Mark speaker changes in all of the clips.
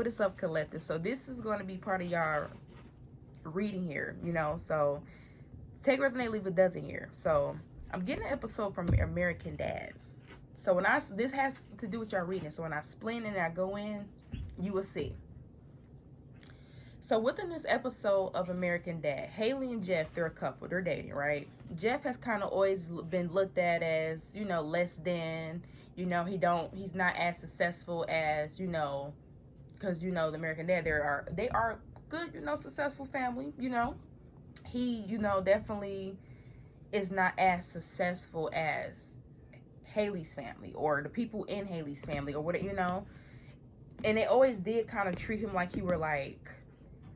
Speaker 1: What is up, collective? So this is going to be part of y'all reading here, you know, so take resonate, leave it doesn't here. So I'm getting an episode from American Dad. So when this has to do with y'all reading, so when I split and I go in, you will see. So within this episode of American Dad, Haley and Jeff, they're a couple, they're dating, right? Jeff has kind of always been looked at as, you know, less than, you know, he's not as successful as, you know, because, you know, the American Dad, they are good, you know, successful family, you know. He, you know, definitely is not as successful as Haley's family or the people in Haley's family or whatever, you know. And they always did kind of treat him like he were like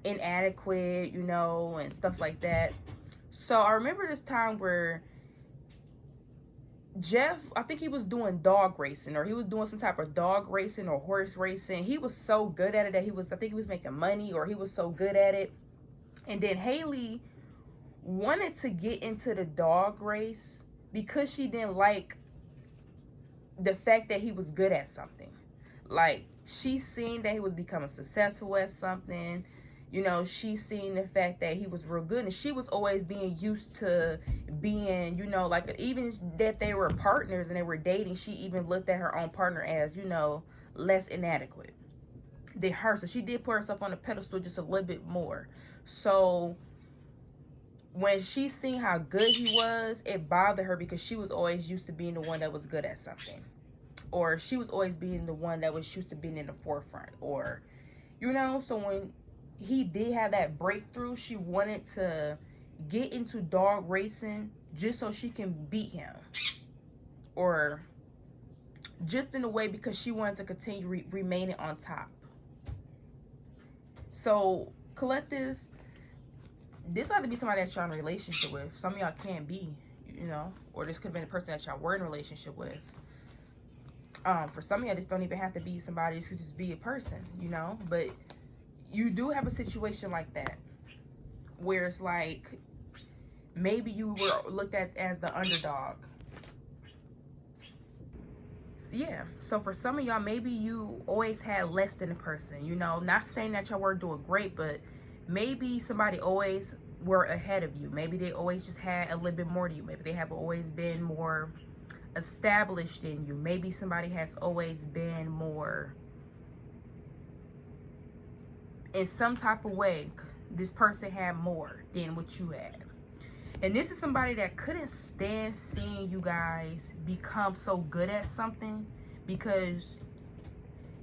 Speaker 1: inadequate, you know, and stuff like that. So I remember this time where Jeff, I think he was doing dog racing, or he was doing some type of dog racing or horse racing. He was so good at it that I think he was making money, or he was so good at it. And then Haley wanted to get into the dog race because she didn't like the fact that he was good at something. Like, she seen that he was becoming successful at something. You know, she seen the fact that he was real good, and she was always being used to being, you know, like, even that they were partners and they were dating, she even looked at her own partner as, you know, less inadequate than her. So she did put herself on the pedestal just a little bit more. So when she seen how good he was, it bothered her because she was always used to being the one that was good at something. Or she was always being the one that was used to being in the forefront. Or, you know, so when he did have that breakthrough, she wanted to get into dog racing just so she can beat him, or just in a way because she wanted to continue remaining on top. So collective, this ought to be somebody that y'all in a relationship with. Some of y'all can't be, you know, or this could have been a person that y'all were in a relationship with. For some of y'all, this don't even have to be somebody. This could just be a person, you know. But you do have a situation like that where it's like maybe you were looked at as the underdog. So yeah, so for some of y'all, maybe you always had less than a person, you know. Not saying that y'all were doing great, but maybe somebody always were ahead of you. Maybe they always just had a little bit more to you. Maybe they have always been more established than you. Maybe somebody has always been more in some type of way. This person had more than what you had. And this is somebody that couldn't stand seeing you guys become so good at something, because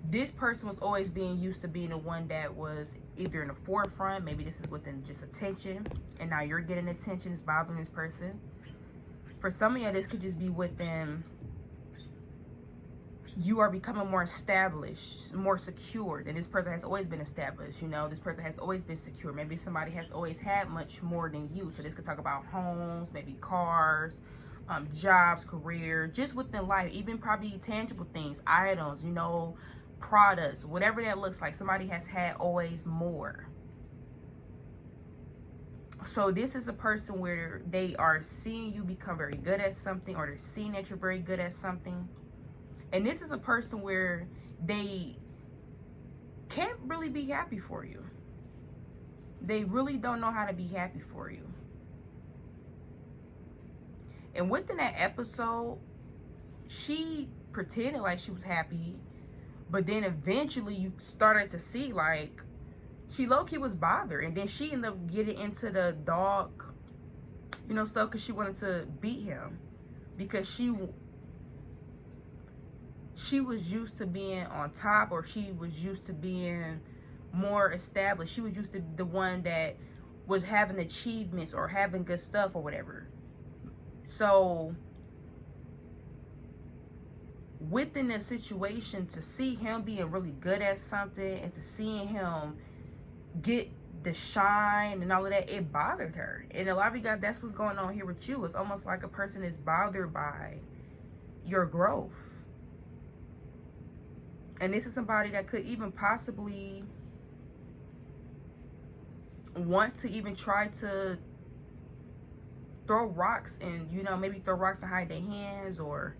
Speaker 1: this person was always being used to being the one that was either in the forefront. Maybe this is within just attention, and now you're getting attention. It's bothering this person. For some of y'all, this could just be within, you are becoming more established, more secure than this person has always been established. You know, this person has always been secure. Maybe somebody has always had much more than you. So this could talk about homes, maybe cars, jobs, career, just within life, even probably tangible things, items, you know, products, whatever that looks like. Somebody has had always more. So this is a person where they are seeing you become very good at something, or they're seeing that you're very good at something. And this is a person where they can't really be happy for you. They really don't know how to be happy for you. And within that episode, she pretended like she was happy, but then eventually you started to see like she low-key was bothered. And then she ended up getting into the dog, you know, stuff because she wanted to beat him, because she was used to being on top, or she was used to being more established. She was used to the one that was having achievements or having good stuff or whatever. So within that situation, to see him being really good at something and to seeing him get the shine and all of that, it bothered her. And a lot of you guys, that's what's going on here with you. It's almost like a person is bothered by your growth. And this is somebody that could even possibly want to even try to throw rocks and, you know, maybe throw rocks and hide their hands, or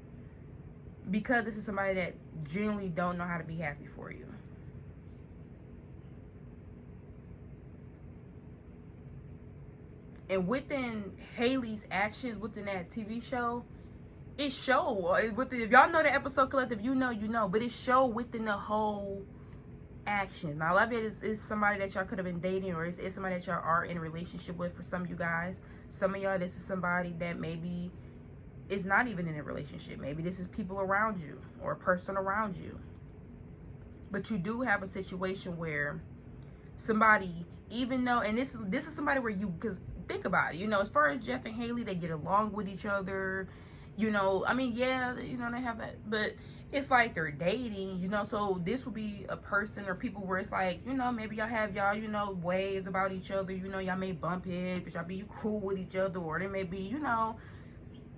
Speaker 1: because this is somebody that genuinely don't know how to be happy for you. And within Haley's actions within that TV show, it showed. If y'all know the episode collective, you know. But it showed within the whole action. Now, a lot of it is somebody that y'all could have been dating, or it's somebody that y'all are in a relationship with. For some of you guys, some of y'all, this is somebody that maybe is not even in a relationship. Maybe this is people around you or a person around you. But you do have a situation where somebody, even though, and this is somebody where you, because think about it, you know, as far as Jeff and Haley, they get along with each other, you know. I mean, yeah, you know, they have that, but it's like they're dating, you know. So this would be a person or people where it's like, you know, maybe y'all have you know, ways about each other, you know, y'all may bump heads, but y'all be cool with each other, or they may be, you know,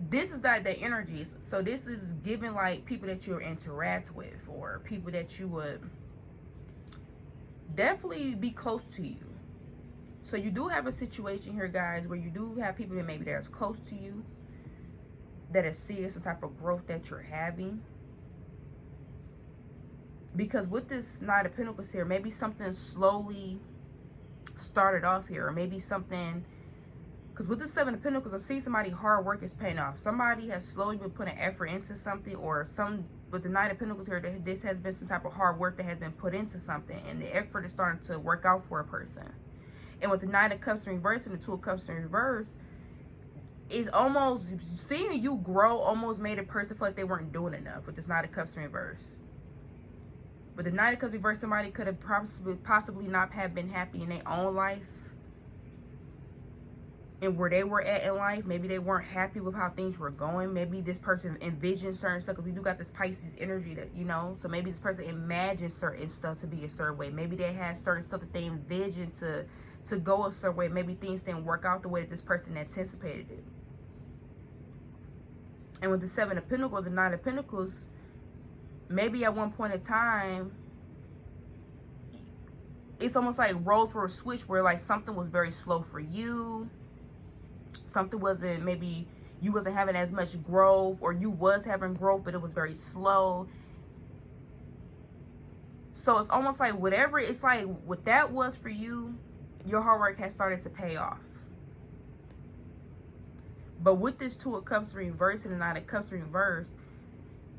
Speaker 1: this is that the energies. So this is giving like people that you interact with, or people that you would definitely be close to you. So you do have a situation here, guys, where you do have people that maybe that's close to you, that are seeing some type of growth that you're having. Because with this Knight of Pentacles here, maybe something slowly started off here, or maybe something, because with the Seven of Pentacles, I'm seeing somebody hard work is paying off. Somebody has slowly been putting effort into something, or with the Knight of Pentacles here, this has been some type of hard work that has been put into something, and the effort is starting to work out for a person. And with the Knight of Cups in reverse and the Two of Cups in reverse, is almost seeing you grow almost made a person feel like they weren't doing enough with this Knight of Cups in reverse. With the Knight of Cups in reverse, somebody could have possibly not have been happy in their own life and where they were at in life. Maybe they weren't happy with how things were going. Maybe this person envisioned certain stuff, because we do got this Pisces energy, that, you know, so maybe this person imagined certain stuff to be a certain way. Maybe they had certain stuff that they envisioned to go a certain way. Maybe things didn't work out the way that this person anticipated it. And with the Seven of Pentacles and Nine of Pentacles, maybe at one point in time, it's almost like roles were switched, where like something was very slow for you. Something wasn't, maybe you wasn't having as much growth, or you was having growth, but it was very slow. So it's almost like whatever, it's like what that was for you, your hard work has started to pay off. But with this Two of Cups reverse and the Nine of Cups reverse,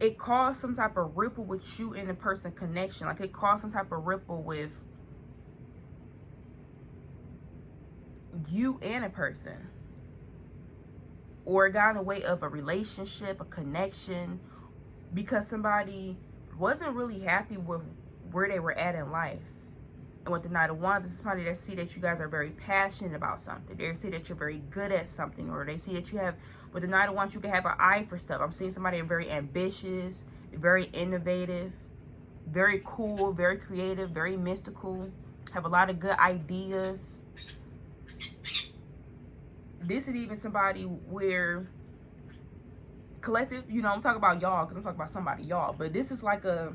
Speaker 1: it caused some type of ripple with you and the person connection. Like it caused some type of ripple with you and a person. Or it got in the way of a relationship, a connection, because somebody wasn't really happy with where they were at in life. And with the Knight of Wands, this is somebody that see that you guys are very passionate about something. They see that you're very good at something, or they see that you have, with the Knight of Wands, you can have an eye for stuff. I'm seeing somebody very ambitious, very innovative, very cool, very creative, very mystical, have a lot of good ideas. This is even somebody where collective, you know, I'm talking about y'all because I'm talking about somebody, y'all, but this is like a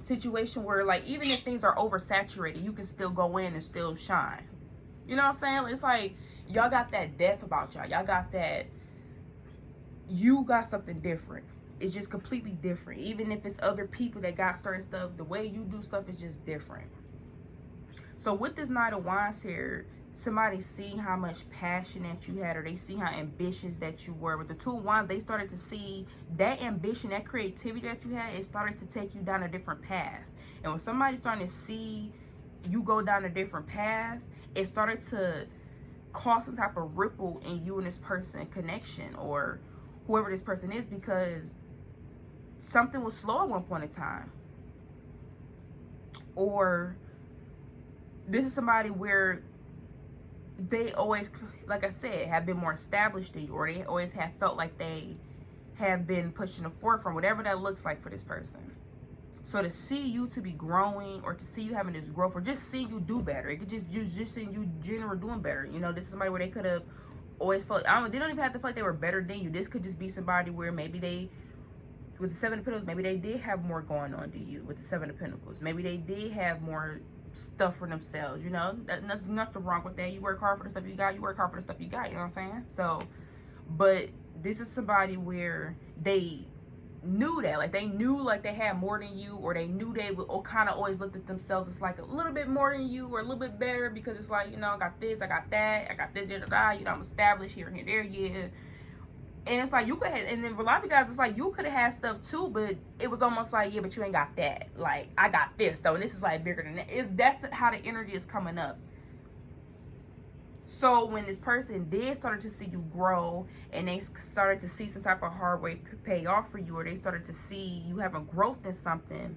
Speaker 1: situation where, like, even if things are oversaturated, you can still go in and still shine. You know what I'm saying? It's like y'all got that depth about y'all. Y'all got that, you got something different. It's just completely different. Even if it's other people that got certain stuff, the way you do stuff is just different. So with this Knight of Wands here, somebody see how much passion that you had, or they see how ambitious that you were. With the Two of Wands, they started to see that ambition, that creativity that you had, it started to take you down a different path. And when somebody's starting to see you go down a different path, it started to cause some type of ripple in you and this person connection, or whoever this person is, because something was slow at one point in time. Or this is somebody where they always, like I said, have been more established than you, or they always have felt like they have been pushed in the forefront, whatever that looks like for this person. So to see you to be growing, or to see you having this growth, or just see you do better, it could just see you generally doing better. You know, this is somebody where they could have always felt, they don't even have to feel like they were better than you. This could just be somebody where maybe they, with the Seven of Pentacles, maybe they did have more going on than you with the Seven of Pentacles. Maybe they did have more stuff for themselves, you know. There's nothing wrong with that. You work hard for the stuff you got, you work hard for the stuff you got, you know what I'm saying? So, but this is somebody where they knew that, like they knew like they had more than you, or they knew they would kind of always looked at themselves as like a little bit more than you, or a little bit better, because it's like, you know, I got this, I got that, I got this, you know, I'm established here and here, there, yeah. And it's like you could have, and then for a lot of you guys, it's like you could have had stuff too, but it was almost like, yeah, but you ain't got that. Like, I got this though, and this is like bigger than that. That's how the energy is coming up. So when this person did started to see you grow, and they started to see some type of hard way pay off for you, or they started to see you having growth in something,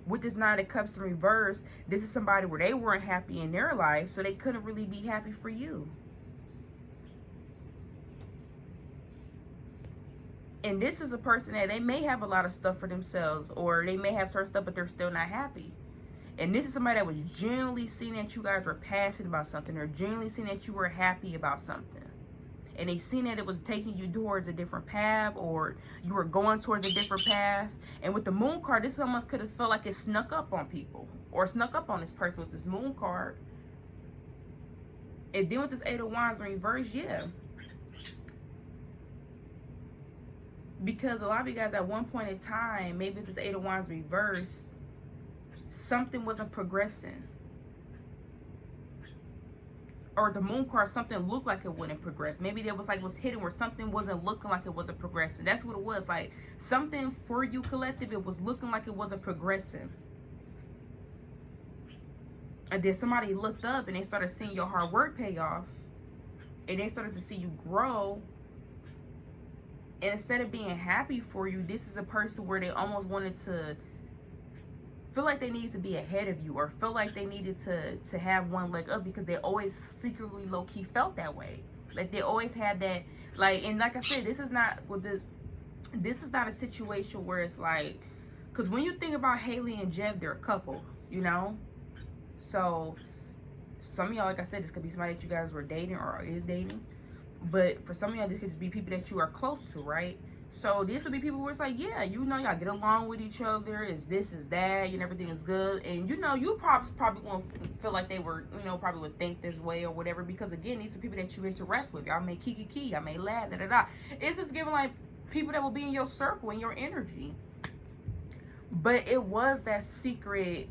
Speaker 1: with this Nine of Cups in reverse, this is somebody where they weren't happy in their life, so they couldn't really be happy for you. And this is a person that they may have a lot of stuff for themselves, or they may have certain stuff, but they're still not happy. And this is somebody that was genuinely seeing that you guys were passionate about something, or genuinely seeing that you were happy about something. And they seen that it was taking you towards a different path, or you were going towards a different path. And with the Moon card, this almost could have felt like it snuck up on people, or snuck up on this person with this Moon card. And then with this Eight of Wands in reverse, yeah. Because a lot of you guys at one point in time, maybe with this Eight of Wands reverse, something wasn't progressing. Or the Moon card, something looked like it wouldn't progress. Maybe there was like, was hidden where something wasn't looking like it wasn't progressing. That's what it was. Like something for you, collective, it was looking like it wasn't progressing. And then somebody looked up and they started seeing your hard work pay off. And they started to see you grow. And instead of being happy for you, this is a person where they almost wanted to feel like they needed to be ahead of you, or feel like they needed to have one leg up, because they always secretly low-key felt that way. Like they always had that, like, and like I said, this is not with this is not a situation where it's like, because when you think about Haley and Jeff, they're a couple, you know. So some of y'all, like I said, this could be somebody that you guys were dating or is dating. But for some of y'all, this could just be people that you are close to, right? So this would be people where it's like, yeah, you know, y'all get along with each other. Is this, is that, and everything is good. And you know, you probably won't feel like they were, you know, probably would think this way or whatever. Because again, these are people that you interact with. Y'all may kiki, y'all may laugh, da da da. It's just giving like people that will be in your circle, in your energy. But it was that secret,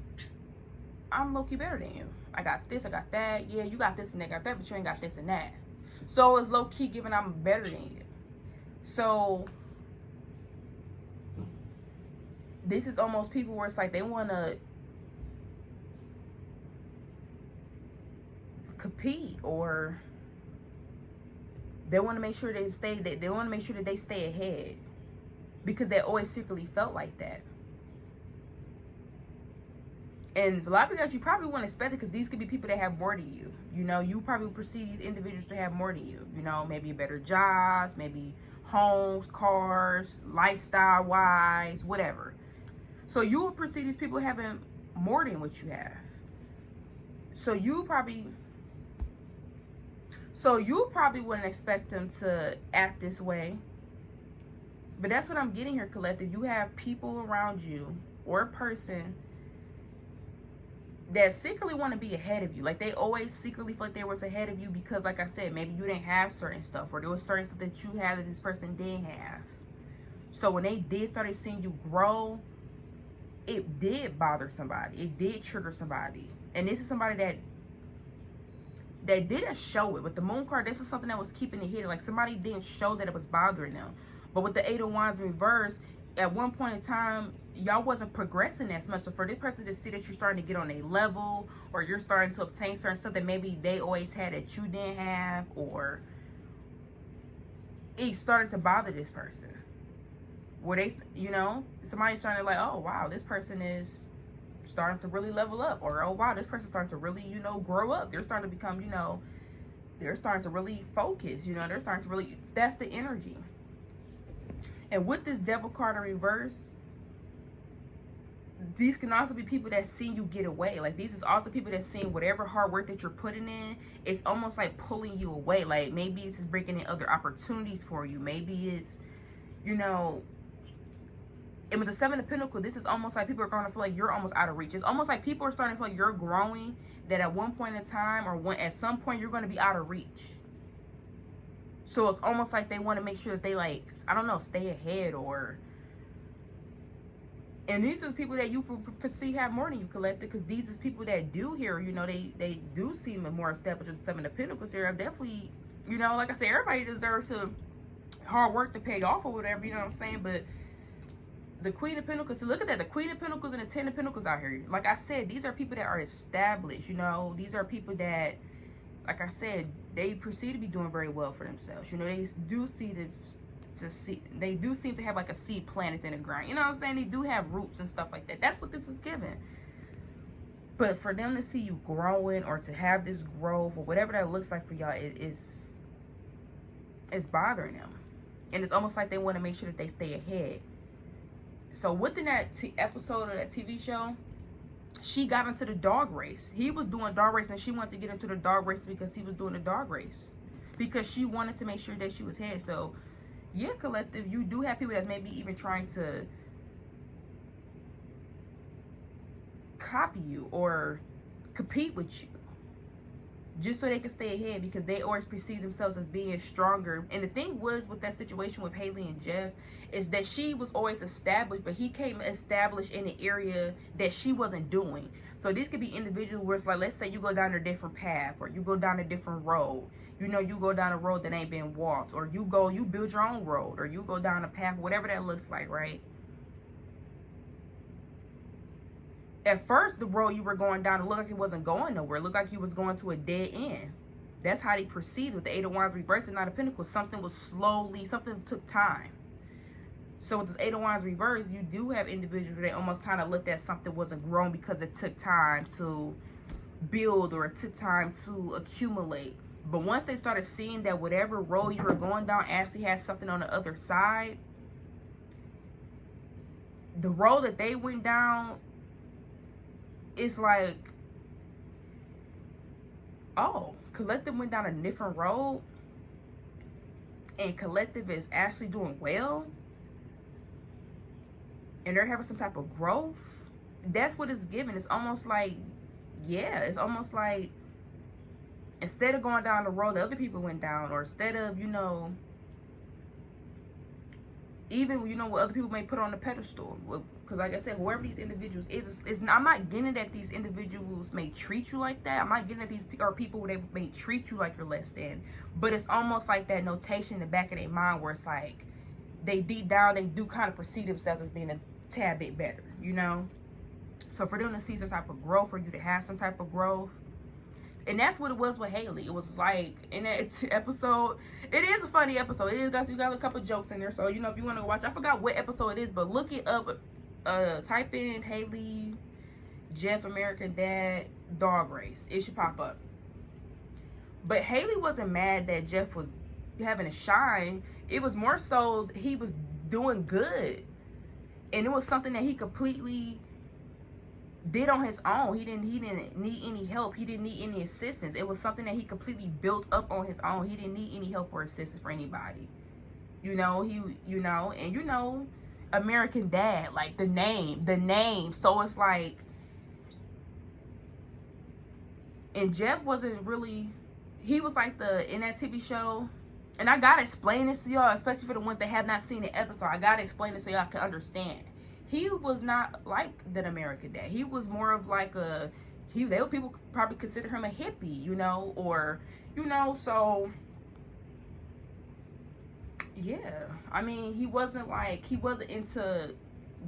Speaker 1: I'm low-key better than you. I got this, I got that. Yeah, you got this and they got that, but you ain't got this and that. So it's low-key giving I'm better than you. So this is almost people where it's like they want to compete, or they want to make sure they stay, they want to make sure that they stay ahead, because they always secretly felt like that. And a lot of you guys, you probably wouldn't expect it, because these could be people that have more than you. You know, you probably would perceive these individuals to have more than you. You know, maybe better jobs, maybe homes, cars, lifestyle-wise, whatever. So you would perceive these people having more than what you have. So you probably wouldn't expect them to act this way. But that's what I'm getting here, collective. You have people around you, or a person, that secretly want to be ahead of you. Like they always secretly feel like they was ahead of you, because like I said, maybe you didn't have certain stuff, or there was certain stuff that you had that this person didn't have. So when they did started seeing you grow, it did bother somebody. It did trigger somebody. And this is somebody that didn't show it. With the Moon card, this is something that was keeping it hidden. Like somebody didn't show that it was bothering them. But with the Eight of Wands in reverse, at one point in time, y'all wasn't progressing as much. So for this person to see that you're starting to get on a level, or you're starting to obtain certain stuff that maybe they always had that you didn't have, or it started to bother this person. Where they, you know, somebody's starting to like, oh wow, this person is starting to really level up, or oh wow, this person's starting to really, you know, grow up. They're starting to become, you know, they're starting to really focus, you know, they're starting to really, that's the energy. And with this Devil card in reverse, these can also be people that see you get away. Like these is also people that seeing whatever hard work that you're putting in, it's almost like pulling you away. Like maybe it's just bringing in other opportunities for you. Maybe it's, you know, and with the Seven of Pentacles, this is almost like people are going to feel like you're almost out of reach. It's almost like people are starting to feel like you're growing, that at one point in time, or at some point, you're going to be out of reach. So it's almost like they want to make sure that they, like, I don't know, stay ahead, or... And these are the people that you perceive have more than you, collected, because these is people that do here, you know, they do seem more established with Seven of Pentacles here. I'm definitely, you know, like I said, everybody deserves to hard work to pay off or whatever, you know what I'm saying? But the Queen of Pentacles, so look at that, the Queen of Pentacles and the Ten of Pentacles out here. Like I said, these are people that are established, you know. These are people that, like I said, they perceive to be doing very well for themselves. You know, they do they do seem to have like a seed planted in the ground. You know what I'm saying? They do have roots and stuff like that. That's what this is giving. But for them to see you growing, or to have this growth, or whatever that looks like for y'all, it's bothering them. And it's almost like they want to make sure that they stay ahead. So within that episode of that TV show, she got into the dog race. He was doing dog race, and she wanted to get into the dog race because he was doing the dog race. Because she wanted to make sure that she was ahead. So, yeah, collective, you do have people that maybe even trying to copy you or compete with you, just so they can stay ahead, because they always perceive themselves as being stronger. And the thing was with that situation with Haley and Jeff is that she was always established, but he came established in an area that she wasn't doing. So this could be individuals where it's like, let's say you go down a different path, or you go down a different road. You know, you go down a road that ain't been walked, or you build your own road, or you go down a path, whatever that looks like, right? At first, the road you were going down, it looked like it wasn't going nowhere. It looked like you was going to a dead end. That's how they perceived with the Eight of Wands reversed and Nine of Pentacles. Something took time. So with this Eight of Wands reversed, you do have individuals that almost kind of looked at something wasn't grown because it took time to build, or it took time to accumulate. But once they started seeing that whatever road you were going down actually has something on the other side, the road that they went down, it's like, oh, collective went down a different road, and collective is actually doing well, and they're having some type of growth. That's what it's giving. It's almost like, yeah, it's almost like instead of going down the road that other people went down, or instead of, you know, even, you know, what other people may put on the pedestal. Because like I said, whoever these individuals is I'm not getting that these individuals may treat you like that. I'm not getting that these are people where they may treat you like you're less than. But it's almost like that notation in the back of their mind where it's like, they deep down, they do kind of perceive themselves as being a tad bit better, you know? So for them to see some type of growth, for you to have some type of growth, and that's what it was with Haley. It was like, in that episode, it is a funny episode. It is, guys, you got a couple jokes in there. So, you know, if you want to watch, I forgot what episode it is, but look it up. Type in Haley, Jeff, American Dad, dog race. It should pop up. But Haley wasn't mad that Jeff was having a shine. It was more so he was doing good. And it was something that he completely did on his own. He didn't need any help. He didn't need any assistance. It was something that he completely built up on his own. He didn't need any help or assistance for anybody. You know, American Dad, like the name. So it's like, and Jeff wasn't really, he was like in that TV show, and I gotta explain this to y'all, especially for the ones that have not seen the episode. I gotta explain it so y'all can understand. He was not like the American Dad. He was more of like people probably consider him a hippie, you know, or, you know, so yeah. I mean, he wasn't into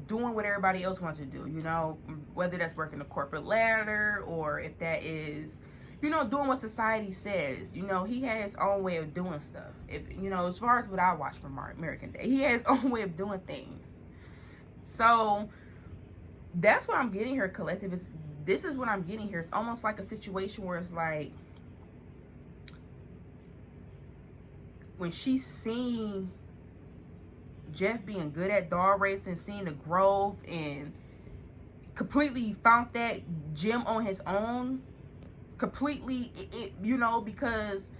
Speaker 1: doing what everybody else wanted to do, you know, whether that's working the corporate ladder, or if that is, you know, doing what society says. You know, he had his own way of doing stuff. If, you know, as far as what I watched from American Dad, he had his own way of doing things. So that's what I'm getting here, collective. This is what I'm getting here. It's almost like a situation where it's like, when she's seeing Jeff being good at dog racing, seeing the growth, and completely found that gem on his own, completely, you know, because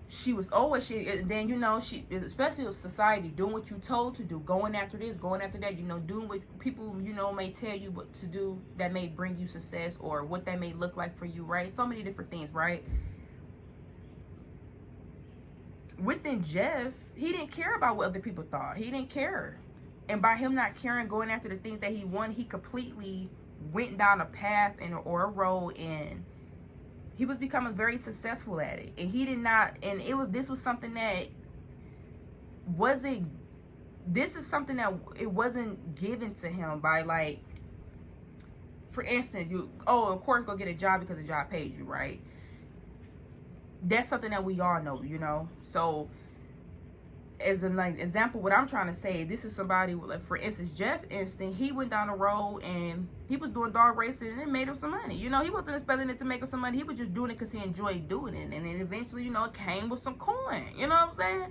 Speaker 1: she was always, then, you know, she, especially with society, doing what you told to do, going after this, going after that, you know, doing what people, you know, may tell you what to do that may bring you success, or what that may look like for you, right? So many different things, right? within Jeff, he didn't care about what other people thought. He didn't care. And by him not caring, going after the things that he wanted, he completely went down a path or a road, and he was becoming very successful at it. And he did not, and this was something that wasn't, this is something that it wasn't given to him by, like, for instance, of course, go get a job because the job pays you, right? That's something that we all know, you know. So as an example, what I'm trying to say, this is somebody, like, for instance, Jeff Instant, he went down the road and he was doing dog racing and it made him some money. You know, he wasn't expecting it to make him some money. He was just doing it because he enjoyed doing it. And then eventually, you know, it came with some coin. You know what I'm saying?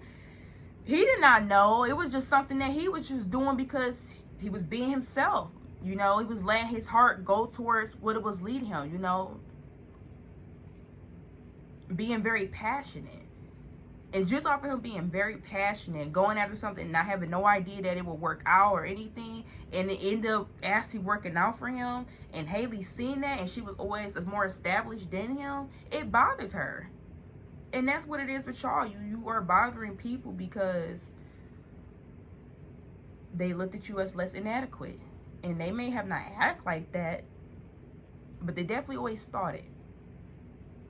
Speaker 1: He did not know. It was just something that he was just doing because he was being himself. You know, he was letting his heart go towards what it was leading him, you know. Being very passionate. And just off of him being very passionate, going after something, not having no idea that it would work out or anything, and it ended up actually working out for him, and Haley seen that, and she was always more established than him, it bothered her. And that's what it is with y'all. You are bothering people because they looked at you as less inadequate. And they may have not act like that, but they definitely always thought it.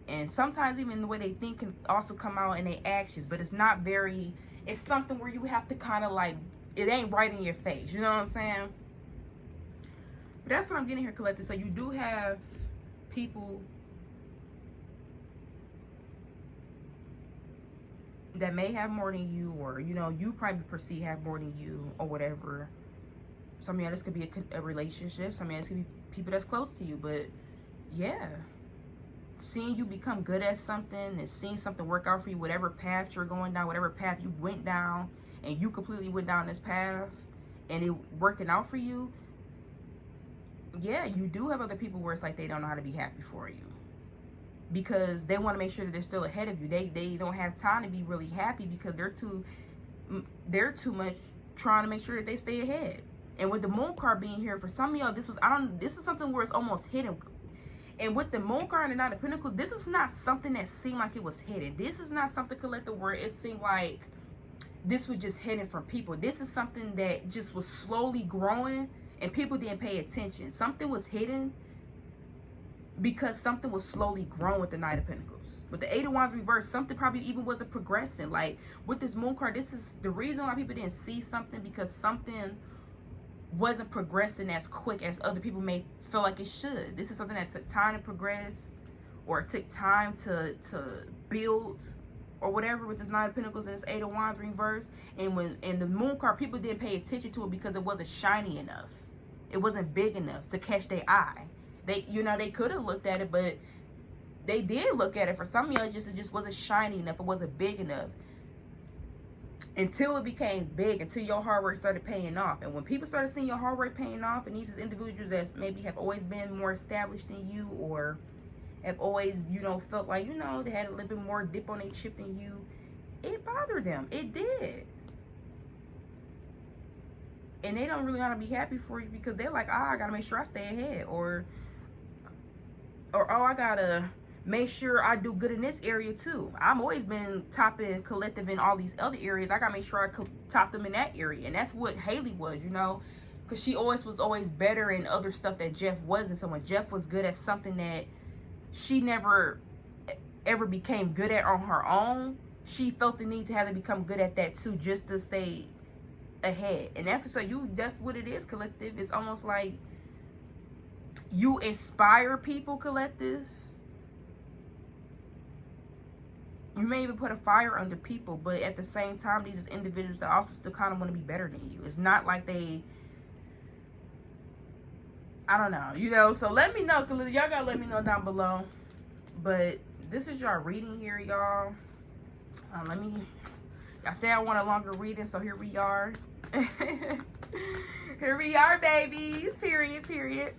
Speaker 1: And sometimes even the way they think can also come out in their actions, but it's not very, it's something where you have to kind of, like, it ain't right in your face, you know what I'm saying? But that's what I'm getting here, collective. So you do have people that may have more than you, or, you know, you probably perceive have more than you, or whatever. Some of y'all, this could be a relationship. Some of y'all, this could be people that's close to you. But yeah, seeing you become good at something and seeing something work out for you, whatever path you're going down, whatever path you went down, and you completely went down this path and it working out for you, yeah, you do have other people where it's like they don't know how to be happy for you because they want to make sure that they're still ahead of you. They don't have time to be really happy because they're too much trying to make sure that they stay ahead. And with the moon card being here, for some of y'all, this is something where it's almost hidden. And with the moon card and the Knight of Pentacles, this is not something that seemed like it was hidden. This is not something, collective, where it seemed like this was just hidden from people. This is something that just was slowly growing and people didn't pay attention. Something was hidden because something was slowly growing with the Knight of Pentacles. With the Eight of Wands reversed, something probably even wasn't progressing. Like with this moon card, this is the reason why people didn't see something, because something wasn't progressing as quick as other people may feel like it should. This is something that took time to progress, or it took time to build, or whatever, with this Nine of Pentacles and this Eight of Wands reverse. And the moon card, people didn't pay attention to it because it wasn't shiny enough. It wasn't big enough to catch their eye. They could have looked at it, but they did look at it. For some of y'all, it just wasn't shiny enough. It wasn't big enough. Until it became big, until your hard work started paying off. And when people started seeing your hard work paying off, and these individuals that maybe have always been more established than you, or have always, felt like, they had a little bit more dip on their chip than you, it bothered them. It did. And they don't really want to be happy for you because they're like, I gotta make sure I stay ahead, or oh, I gotta make sure I do good in this area too. I've always been topping collective in all these other areas. I gotta make sure I top them in that area. And that's what Haley was, because she was always better in other stuff that Jeff wasn't. So when Jeff was good at something that she never ever became good at on her own, she felt the need to have to become good at that too, just to stay ahead. And that's what it is, collective. It's almost like you inspire people, collective. You may even put a fire under people, but at the same time, these are individuals that also still kind of want to be better than you. It's not like I don't know, so let me know, collective. Y'all gotta let me know down below. But this is y'all reading here, y'all. I said I want a longer reading, so here we are. Here we are, babies. Period.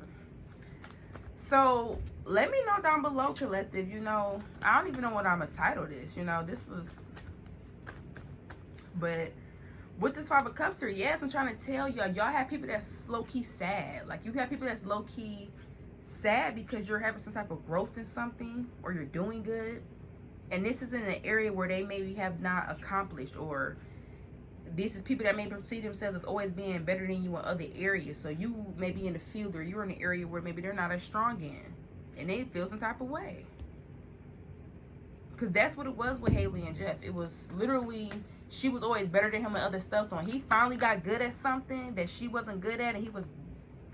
Speaker 1: So let me know down below, collective. I don't even know what I'm gonna title this. But with this Five of Cups here, yes, I'm trying to tell y'all have people that's low-key sad. Like, you have people that's low-key sad because you're having some type of growth in something, or you're doing good. And this is in an area where they maybe have not accomplished, or this is people that may perceive themselves as always being better than you in other areas. So you may be in the field, or you're in an area where maybe they're not as strong in, and they feel some type of way. Because that's what it was with Haley and Jeff. It was literally, she was always better than him in other stuff. So when he finally got good at something that she wasn't good at, and he was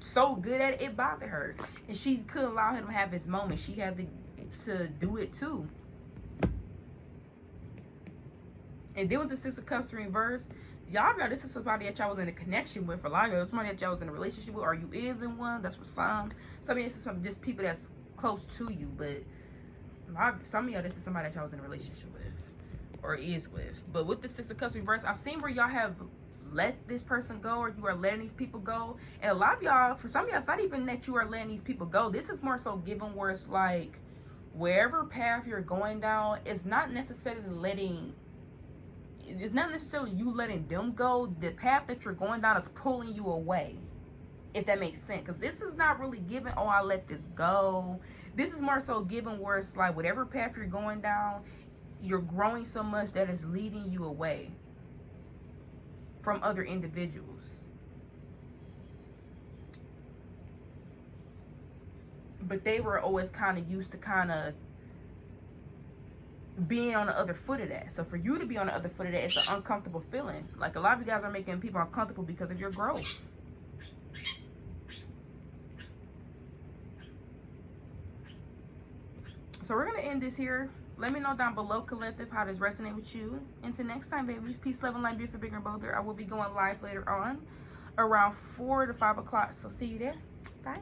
Speaker 1: so good at it, it bothered her. And she couldn't allow him to have his moment. She had to do it too. And then with the Six of Cups in reverse, y'all, this is somebody that y'all was in a connection with. For a lot of y'all, somebody that y'all was in a relationship with, or you is in one. That's for some. Some of you, this is just people that's close to you. But some of y'all, this is somebody that y'all was in a relationship with, or is with. But with the Six of Cups in reverse, I've seen where y'all have let this person go, or you are letting these people go. And a lot of y'all, for some of y'all, it's not even that you are letting these people go. This is more so given where it's like, wherever path you're going down, it's not necessarily you letting them go. The path that you're going down is pulling you away, if that makes sense. Because this is not really giving, oh, I let this go. This is more so giving where it's like, whatever path you're going down, you're growing so much that it's leading you away from other individuals. But they were always kind of used to kind of being on the other foot of that. So for you to be on the other foot of that, it's an uncomfortable feeling. Like, a lot of you guys are making people uncomfortable because of your growth. So we're going to end this here. Let me know down below, collective, how this resonates with you. Until next time, babies. Peace, love, and light, beautiful, bigger and bolder. I will be going live later on around 4 to 5 o'clock. So see you there. Bye.